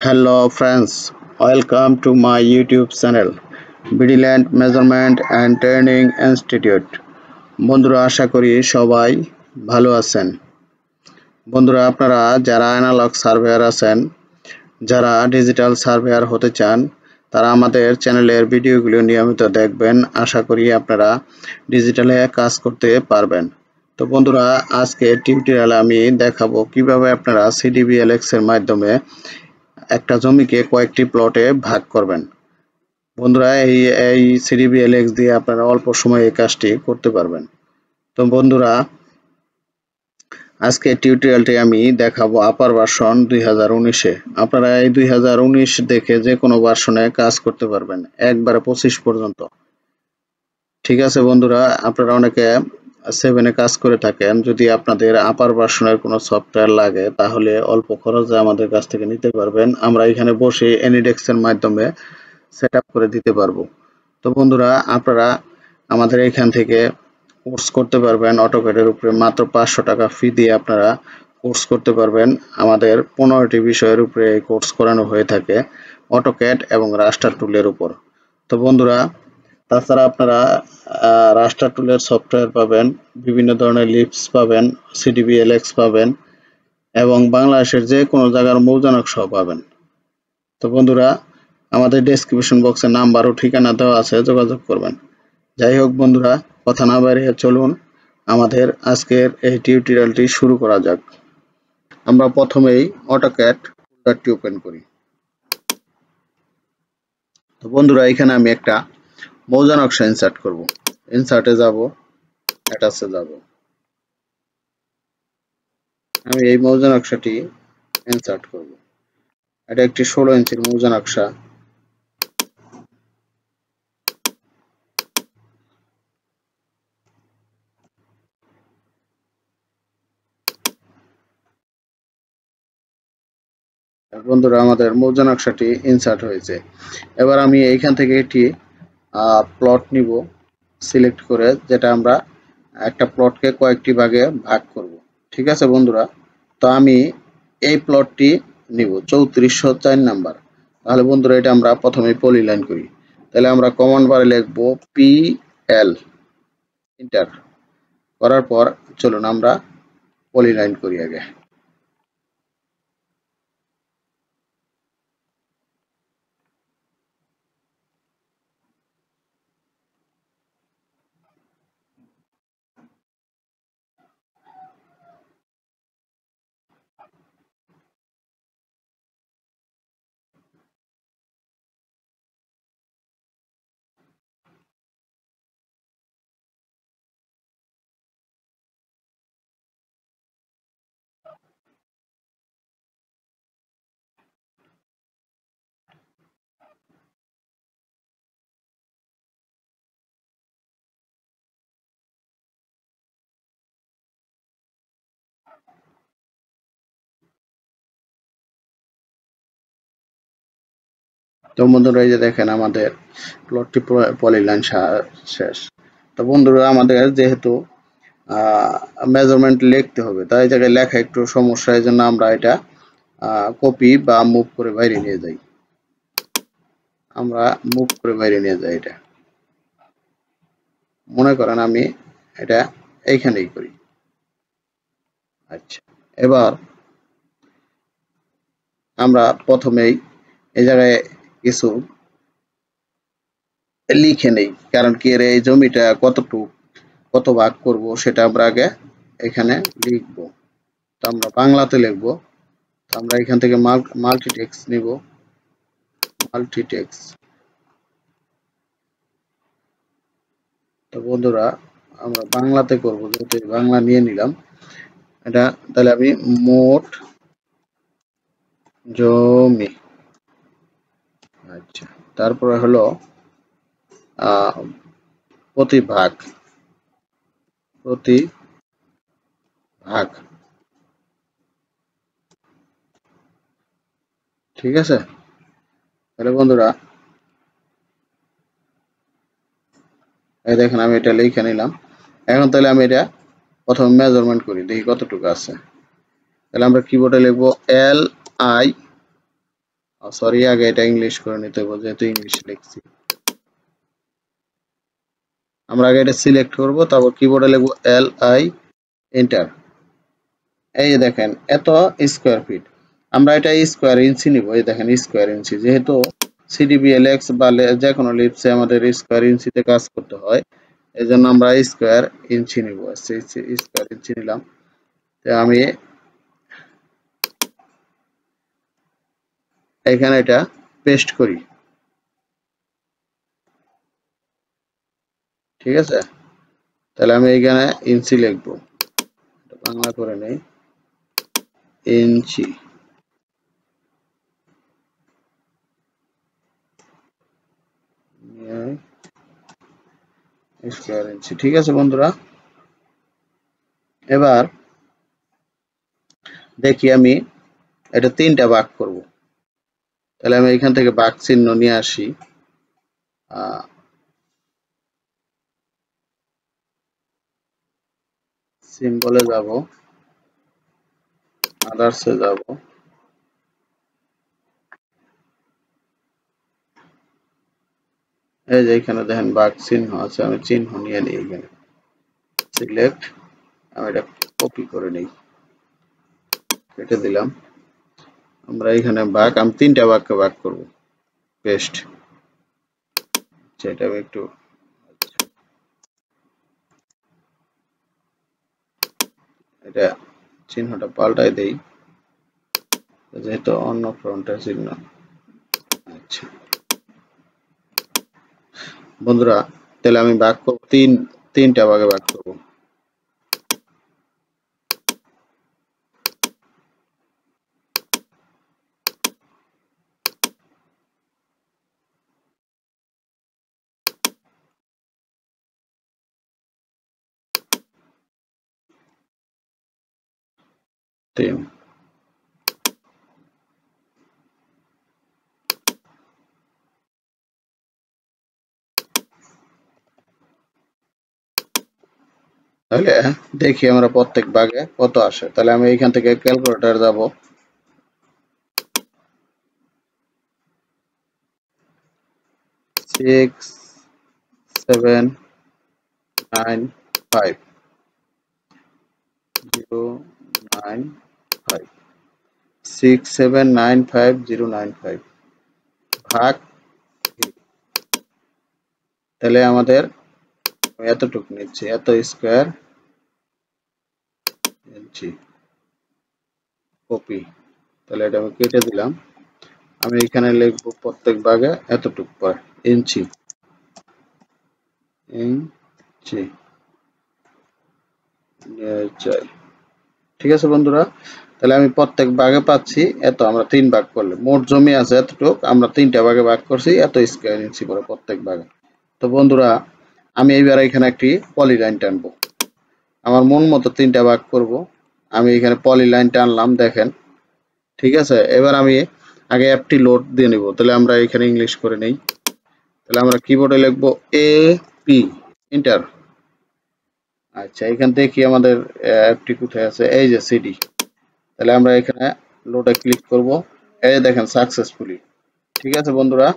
Hello friends, welcome to my YouTube channel Vigilant Measurement and Training Institute. বন্ধুরা আশা করি সবাই ভালো আছেন। বন্ধুরা আপনারা যারা অ্যানালগ সার্ভেয়ার আছেন, যারা ডিজিটাল সার্ভেয়ার হতে চান, তারা আমাদের চ্যানেলের ভিডিওগুলো নিয়মিত দেখবেন। আশা করি আপনারা ডিজিটালে কাজ করতে পারবেন। তো বন্ধুরা আজকে টিউটোরিয়ালে আমি দেখাবো কিভাবে আপনারা CDBLX এর মাধ্যমে একটা জমিকে কয়েকটি প্লটে ভাগ করবেন। বন্ধুরা এই CDBLX দিয়ে আপনারা অল্প সময়ে এই কাজটি করতে পারবেন। তো বন্ধুরা আজকে টিউটোরিয়ালটি আমি দেখাবো আপার ভার্সন 2019-এ। আপনারা এই 2019 দেখে যে কোনো ভার্সনে কাজ করতে পারবেন একবারে 25 পর্যন্ত। ঠিক আছে বন্ধুরা, আপনারা অনেকে 7-এ কাজ করে থাকেন। যদি আপনাদের আপার ভার্সনের কোনো সফটওয়্যার লাগে তাহলে অল্প খরচে আমাদের কাছ থেকে নিতে পারবেন। আমরা এখানে বসে AnyDesk এর মাধ্যমে সেটআপ করে দিতে পারবো। তো বন্ধুরা আপনারা আমাদের এখান থেকে কোর্স করতে পারবেন অটোক্যাডের উপরে মাত্র 500 টাকা ফি দিয়ে আপনারা কোর্স করতে পারবেন। আমাদের 15টি বিষয়ের উপরে এই কোর্স করানো হয়ে থাকে অটোক্যাড এবং রাস্টার টুলের উপর। তো বন্ধুরা তাছাড়া আপনারা রাস্টার টুলের সফটওয়্যার পাবেন, বিভিন্ন ধরনের লিপস পাবেন, CDBLX পাবেন এবং বাংলাদেশের যে কোনো জায়গার মৌজানক সহ পাবেন। তো বন্ধুরা আমাদের ডেসক্রিপশন বক্সে নাম্বার ও ঠিকানা দেওয়া আছে, যোগাযোগ করবেন। যাই হোক বন্ধুরা, কথা না বাড়িয়ে চলুন আমাদের আজকের এই টিউটোরিয়ালটি শুরু করা যাক। আমরা প্রথমেই অটোক্যাড ফোল্ডারটি ওপেন করি। তো বন্ধুরা এখানে আমি একটা মৌজা নকশা ইনসার্ট করব। ইনসার্টে যাব, অ্যাটাচে যাব। আমি এই মৌজা নকশাটি ইনসার্ট করব। এটা একটি 16 ইঞ্চির মৌজা নকশা। বন্ধুরা আমাদের মৌজা নকশাটি ইনসার্ট হয়েছে। এবার আমি এইখান থেকে একটি প্লট নিব সিলেক্ট করে, যেটা আমরা একটা প্লটকে কয়েকটি ভাগে ভাগ করব। ঠিক আছে বন্ধুরা, তো আমি এই প্লটটি নিব 3404 নাম্বার। তাহলে বন্ধুরা এটা আমরা প্রথমে পলিলাইন করি। তাহলে আমরা কমান্ড বারে লিখব PL, এন্টার করার পর চলুন আমরা পলিলাইন করি আগে। তো বন্ধুরা এই যে দেখেন আমাদের প্লটটি পলিলাইন শেষ। তো বন্ধুরা আমাদের যেহেতু মেজারমেন্ট লিখতে হবে, তাই এই জায়গায় লেখা একটু সমস্যা, এই জন্য আমরা এটা কপি বা মুভ করে বাইরে নিয়ে যাই। আমরা মুভ করে বাইরে নিয়ে যাই। এটা মনে করেন আমি এটা এইখানেই করি। আচ্ছা, এবার আমরা প্রথমেই এই জায়গায় কিছু লিখে নেই, কারণ কি এর এই জমিটা কত ভাগ করব সেটা আমরা আগে এখানে লিখব। তো আমরা বাংলাতে লিখব। তো আমরা এখান থেকে মাল্টিটেক্সট নিব, মাল্টিটেক্সট। তো বন্ধুরা আমরা বাংলাতে করব, যেহেতু বাংলা নিয়ে নিলাম এটা। তাহলে আমি মোট জমি, আচ্ছা, তারপরে হলো প্রতি ভাগ, ঠিক আছে। তাহলে বন্ধুরা এই দেখেন আমি এটা লিখে নিলাম। এখন তাহলে আমি এটা প্রথমে মেজারমেন্ট করি, দেখি কতটুকু আছে। তাহলে আমরা কিবোর্ডে লিখব LI সরি, আগে এটা ইংলিশ করে নিতে হবে যেহেতু ইংলিশ লিখছি। আমরা আগে এটা সিলেক্ট করব, তারপর কিবোর্ডে লিখব LI, এন্টার। এই যে দেখেন এত স্কোয়ার ফিট। আমরা এটা স্কোয়ার ইঞ্চি নিব। এই দেখেন স্কোয়ার ইঞ্চি, যেহেতু CDBLX বা যে কোনো লিপসে আমাদের স্কোয়ার ইঞ্চিতে কাজ করতে হয়, এই জন্য আমরা স্কোয়ার ইঞ্চি নিব। স্কোয়ার ইঞ্চি নিলাম। তো আমি এখানে এটা পেস্ট করি, ঠিক আছে? তাহলে আমি এখানে ইঞ্চি লিখবো, বাংলা করে নেই, ইঞ্চি। স্কোয়ার ইঞ্চি, ঠিক আছে বন্ধুরা। এবার দেখি আমি এটা তিনটা ভাগ করব। তাহলে আমি এখান থেকে ভাগ চিহ্ন নিয়ে আসি, সিম্বলে যাব, আদার্সে যাব, এই যে এখানে দেখেন ভাগ চিহ্ন আছে, আমি চিহ্ন নিয়ে নিই। এখানে সিলেক্ট, আমি এটা কপি করে নিই, কেটে দিলাম। আমরা এখানে ভাগ, আমি তিনটা ভাগকে ভাগ করব, পেস্ট। সেটা আমি একটু এটা চিহ্নটা পাল্টাই দেই, যেহেতু অন্য ফ্রন্টের চিহ্ন। আচ্ছা বন্ধুরা, তাহলে আমি ভাগ করব, তিনটা ভাগে ভাগ করব। তিন। তাহলে দেখি আমরা প্রত্যেক ভাগে কত আসে। তাহলে আমি এখান থেকে ক্যালকুলেটর যাব, 6795095, 6795095 ভাগ 3। তাহলে আমাদের এতটুকু নিচ্ছে, এত স্কোয়ার ইঞ্চি, কপি। তাহলে এটা আমি কেটে দিলাম। আমি এখানে লিখবো প্রত্যেক ভাগে এতটুকু পার ইঞ্চি, ইঞ্চি চাই। ঠিক আছে বন্ধুরা, তাহলে আমি প্রত্যেক ভাগে পাচ্ছি এত। আমরা তিন ভাগ করলে মোট জমি আছে এতটুক, আমরা তিনটা ভাগে ভাগ করছি এত স্কোয়ার ইঞ্চি করে প্রত্যেক ভাগে। তো বন্ধুরা, আমি এইবার এখানে একটি পলিলাইন টানবো। আমার মন মতো তিনটা ভাগ করব। আমি এখানে পলিলাইন টানলাম, দেখেন, ঠিক আছে? এবার আমি আগে অ্যাপটি লোড দিয়ে নিব। তাহলে আমরা এখানে ইংলিশ করে নেই। তাহলে আমরা কিবোর্ডে লিখবো AP, এন্টার। আচ্ছা, এখান থেকে কি আমাদের অ্যাপটি কোথায় আছে? এই যে সিডি। তাহলে আমরা এখানে লোডে ক্লিক করব। এই দেখেন সাকসেসফুলি। ঠিক আছে বন্ধুরা,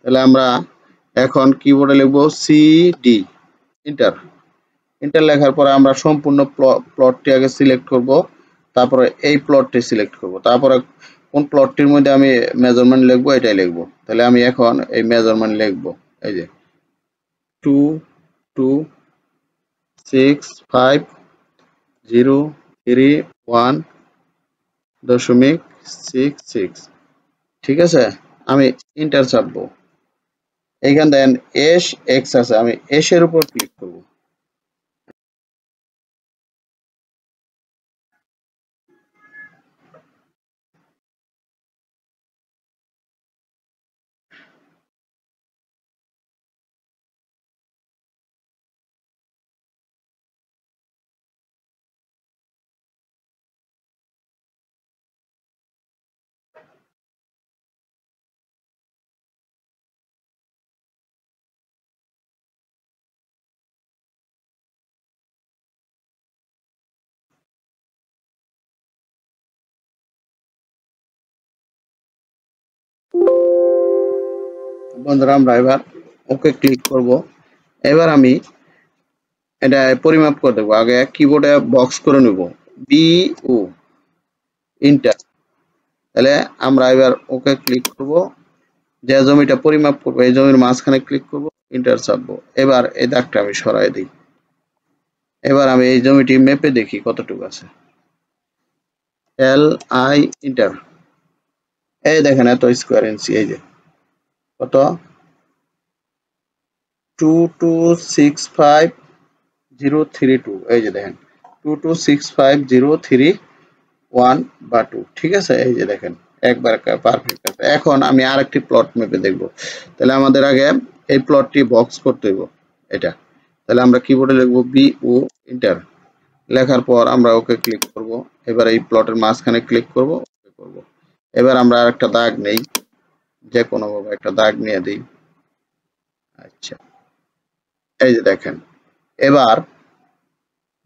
তাহলে আমরা এখন কিবোর্ডে লিখব CD, এন্টার। এন্টার লেখার পরে আমরা সম্পূর্ণ প্লটটি আগে সিলেক্ট করব, তারপরে এই প্লটটি সিলেক্ট করব, তারপরে কোন প্লটটির মধ্যে আমি মেজারমেন্ট লিখবো এটাই লিখবো। তাহলে আমি এখন এই মেজারমেন্ট লিখবো, এই যে 226503.66। ঠিক আছে, আমি ইন্টার চাপবো। এইখান দেন এস এক্স আছে, আমি এস এর উপর ক্লিক করব। বন্ধুরা আমরা এবার ওকে ক্লিক করব। এবার আমি এটা পরিমাপ করে দেবো। আগে কিবোর্ডে বক্স করে নেব বি ও ইন্টার। তাহলে আমরা এবার ওকে ক্লিক করব। যে জমিটা পরিমাপ করবো এই জমির মাঝখানে ক্লিক করব, ইন্টার চাপবো। এবার এই দাগটা আমি সরাই দিই। এবার আমি এই জমিটি মেপে দেখি কতটুকু আছে। L I inter. এই দেখেন এত স্কোয়ার ইঞ্চি। এই যে কত 2265,032। এই যে দেখেন 2265,031 বা 2। ঠিক আছে, এই যে দেখেন একবার পারফেক্ট আছে। এখন আমি আরেকটি প্লট মেপে দেখব। তাহলে আমাদের আগে এই প্লটটি বক্স করতে হইব এটা। তাহলে আমরা কিবোর্ডে লিখব বি ও ইন্টার। লেখার পর আমরা ওকে ক্লিক করব। এবার এই প্লটের মাঝখানে ক্লিক করব, ওকে করব। এবার আমরা আরেকটা দাগ নেই, যে কোনো ভাবে একটা দাগ নিয়ে দিই। আচ্ছা, এই যে দেখেন। এবার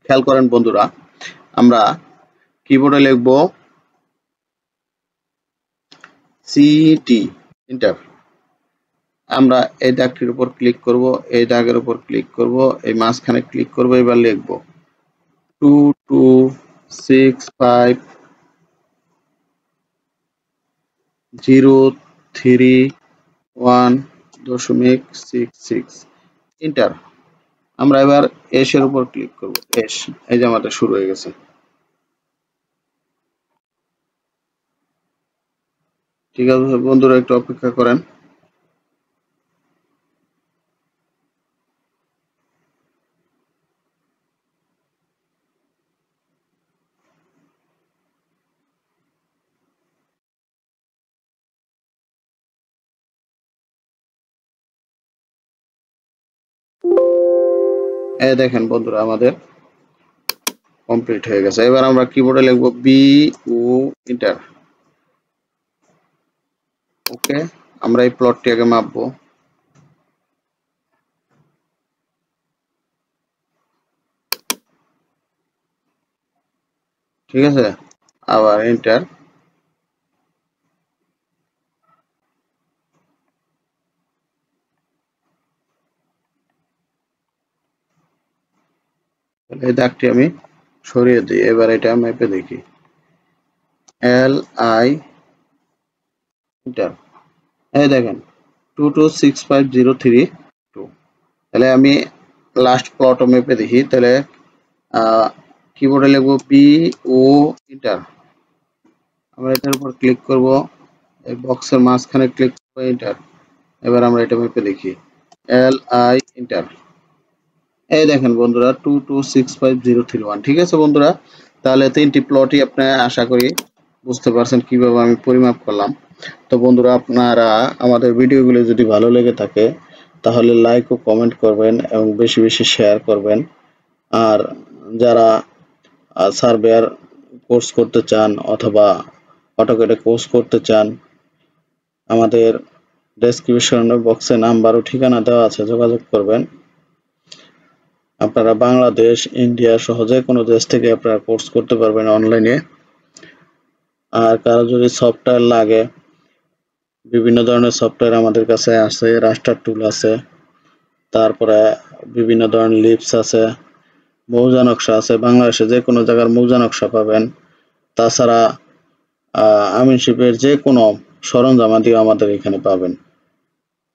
খেয়াল করেন বন্ধুরা, আমরা কিবোর্ডে লিখব সিটি ইন্টার। আমরা এই দাগটির উপর ক্লিক করব, এই দাগের উপর ক্লিক করব, এই মাঝখানে ক্লিক করব। এবার লিখব 2265,031.66 ইন্টার। আমরা এবার এস এর উপর ক্লিক করব। এস, এই যে আমাদের শুরু হয়ে গেছে। ঠিক আছে বন্ধুরা, একটু অপেক্ষা করেন। এই দেখেন বন্ধুরা আমাদের কমপ্লিট হয়ে গেছে। এবার আমরা কিবোর্ডে লিখব বি ও ইন্টার। ওকে, আমরা এই প্লটটি আগে মাপবো। ঠিক আছে, আবার এন্টার। এই দাগটি আমি সরিয়ে দিই। এবার এটা মেপে দেখি। L I inter. এই দেখেন 2265,032। তাহলে আমি লাস্ট প্লট মেপে দেখি। তাহলে কিবোর্ডে লিখব পি ও ইন্টার। আমরা এটার উপর ক্লিক করব, এই বক্সের মাঝখানে ক্লিক করব, ইন্টার। এবার আমরা এটা মেপে দেখি। L I inter. এই দেখেন বন্ধুরা 2265,031। ঠিক আছে বন্ধুরা, তাহলে তিনটি প্লটই আপনারা আশা করি বুঝতে পারছেন কিভাবে আমি পরিমাপ করলাম। তো বন্ধুরা, আপনারা আমাদের ভিডিওগুলো যদি ভালো লেগে থাকে তাহলে লাইক ও কমেন্ট করবেন এবং বেশি বেশি শেয়ার করবেন। আর যারা সার্ভেয়ার কোর্স করতে চান অথবা অটোক্যাডে কোর্স করতে চান, আমাদের ডেসক্রিপশন বক্সে নাম্বার ও ঠিকানা দেওয়া আছে, যোগাযোগ করবেন। আপনারা বাংলাদেশ, ইন্ডিয়া সহ যে কোনো দেশ থেকে আপনারা কোর্স করতে পারবেন অনলাইনে। আর কারো যদি সফটওয়্যার লাগে, বিভিন্ন ধরনের সফটওয়্যার আমাদের কাছে আছে। রাস্টার টুল আছে, তারপরে বিভিন্ন ধরনের লিপস আছে, মৌজা নকশা আছে। বাংলাদেশে যে কোনো জায়গার মৌজা নকশা পাবেন। তাছাড়া আমিনশিপের যে কোনো সরঞ্জামাদি আমাদের এখানে পাবেন।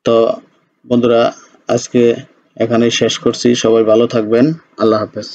তো বন্ধুরা, আজকে এখানেই শেষ করছি। সবাই ভালো থাকবেন। আল্লাহ হাফেজ।